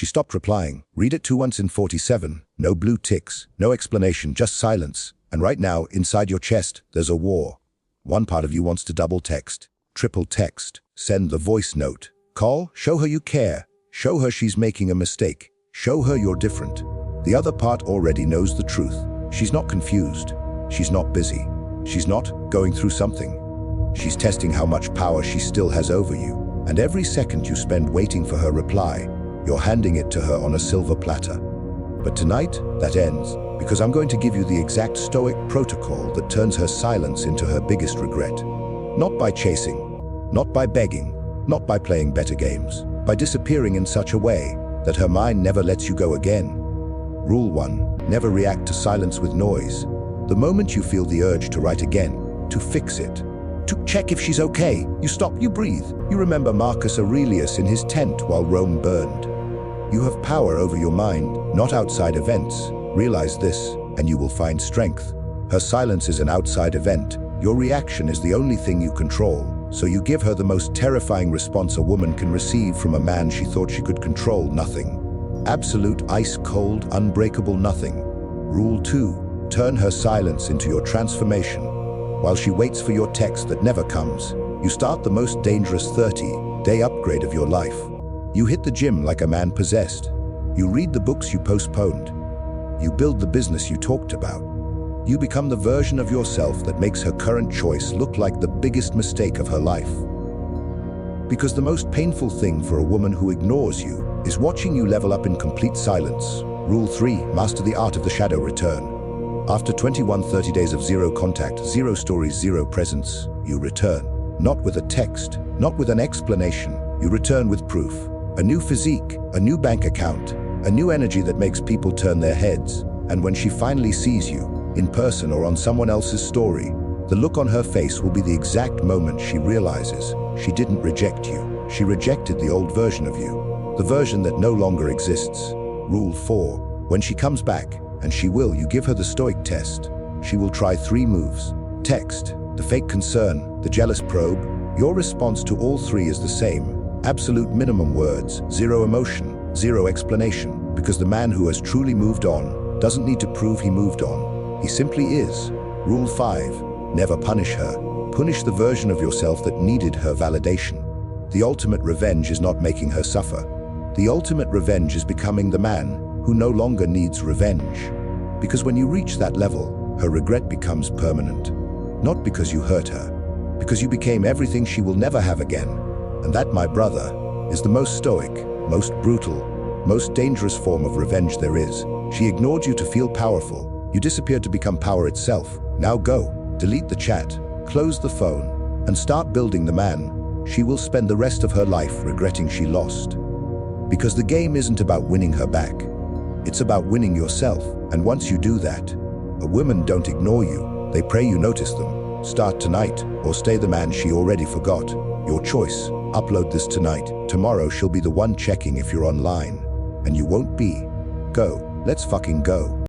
She stopped replying. Read it 2 once in 47. No blue ticks, no explanation, just silence. And right now, inside your chest, there's a war. One part of you wants to double text, triple text, send the voice note. Call, show her you care. Show her she's making a mistake. Show her you're different. The other part already knows the truth. She's not confused. She's not busy. She's not going through something. She's testing how much power she still has over you. And every second you spend waiting for her reply, you're handing it to her on a silver platter. But tonight, that ends, because I'm going to give you the exact Stoic protocol that turns her silence into her biggest regret. Not by chasing, not by begging, not by playing better games, by disappearing in such a way that her mind never lets you go again. Rule 1. Never react to silence with noise. The moment you feel the urge to write again, to fix it, to check if she's okay, you stop, you breathe. You remember Marcus Aurelius in his tent while Rome burned. You have power over your mind, not outside events. Realize this, and you will find strength. Her silence is an outside event. Your reaction is the only thing you control. So you give her the most terrifying response a woman can receive from a man she thought she could control: nothing. Absolute, ice-cold, unbreakable nothing. Rule 2. Turn her silence into your transformation. While she waits for your text that never comes, you start the most dangerous 30-day upgrade of your life. You hit the gym like a man possessed. You read the books you postponed. You build the business you talked about. You become the version of yourself that makes her current choice look like the biggest mistake of her life. Because the most painful thing for a woman who ignores you is watching you level up in complete silence. Rule 3. Master the art of the shadow return. After 30 days of zero contact, zero stories, zero presence, you return. Not with a text, not with an explanation. You return with proof. A new physique, a new bank account, a new energy that makes people turn their heads. And when she finally sees you, in person or on someone else's story, the look on her face will be the exact moment she realizes she didn't reject you. She rejected the old version of you, the version that no longer exists. Rule 4. When she comes back, and she will, you give her the Stoic test. She will try 3 moves. Text, the fake concern, the jealous probe. Your response to all 3 is the same. Absolute minimum words, zero emotion, zero explanation, because the man who has truly moved on doesn't need to prove he moved on. He simply is. Rule 5. Never punish her. Punish the version of yourself that needed her validation. The ultimate revenge is not making her suffer. The ultimate revenge is becoming the man who no longer needs revenge. Because when you reach that level, her regret becomes permanent. Not because you hurt her, because you became everything she will never have again. And that, my brother, is the most stoic, most brutal, most dangerous form of revenge there is. She ignored you to feel powerful. You disappeared to become power itself. Now go, delete the chat, close the phone, and start building the man she will spend the rest of her life regretting she lost. Because the game isn't about winning her back. It's about winning yourself. And once you do that, a women don't ignore you. They pray you notice them. Start tonight, or stay the man she already forgot. Your choice. Upload this tonight. Tomorrow she'll be the one checking if you're online. And you won't be. Go. Let's fucking go.